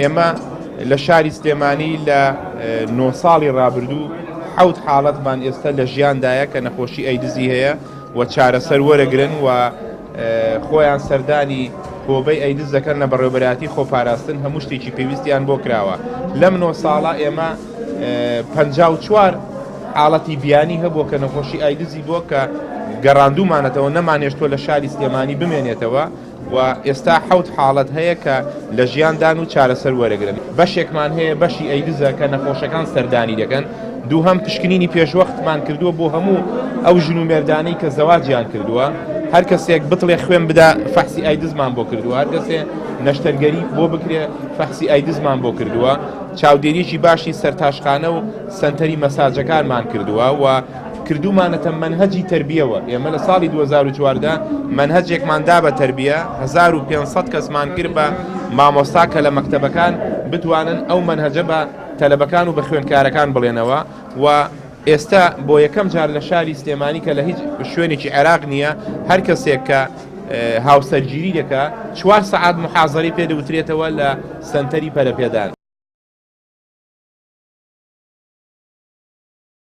ئێمە لە شاری سلێمانی لە 9 ساڵی ڕابردوو 7 حاڵەتمان ئێستا لە ژیاندایە کە نەخۆشی ئەیدزی هەیە و چارەسەر وەرەگرن و خۆیان سەردانی کۆبەی ئەیدز دەکەن لە بەڕێوەبەرایەتی خۆپاراستن هەموو شتێکی پێویستیان بۆ کراوە. لەم 9 ساڵە ئێمە 54 حاڵەتی بیانی هەبووە کە نەخۆشی ئەیدزی بۆ کە گەڕاندومانەتەوە نەمانێشتوە لە شاری سلێمانی بمێنێتەوە و ئێستا 7 حاڵەت هەیە کە لە ژیاندان و چارەسەر وەرەگرن. بەشێکمان هەیە بەشی ئەیدزە کە نەخۆشەکان سەردانی دەکەن. دووهەم پشکنینی پێشوەختمان کردووە بۆ هەموو ئەو ژن و مێردانەی کە زەواجیان کردووە. هەر کەسێک بتڵێ خوێن بدا فەحسی ئەیدزمان بۆ کردووە، هەر کەسێ نەشتەرگەری بۆ بکرێ فەحسی ئەیدزمان بۆ کردووە. چاودێریی باشی سەرتاشخانە و سەنتەری مەساجەکانمان کردووە و کردومانەتە منهەجی تربیەوە. ئێمە لە ساڵی 2014 منهەجێکمان دا بە تربیە 1500 کەسمان کرد بە مامۆستا کە لە مەکتەبەکان بتوانن ئەو منهەجە بە تەلەبەکان و بە خوێندکارەکان بڵێنەوە و ئێستا بۆ یەکەم جار لە شاری سلێمانی کە لە هیچ شوێنێکی عێراق نییە هەر کەسێک کە هاوسەرگیری دەکات 4 سەعات محازەری پێدەوترێتەوە لە سەنتەری پەرەپێدان.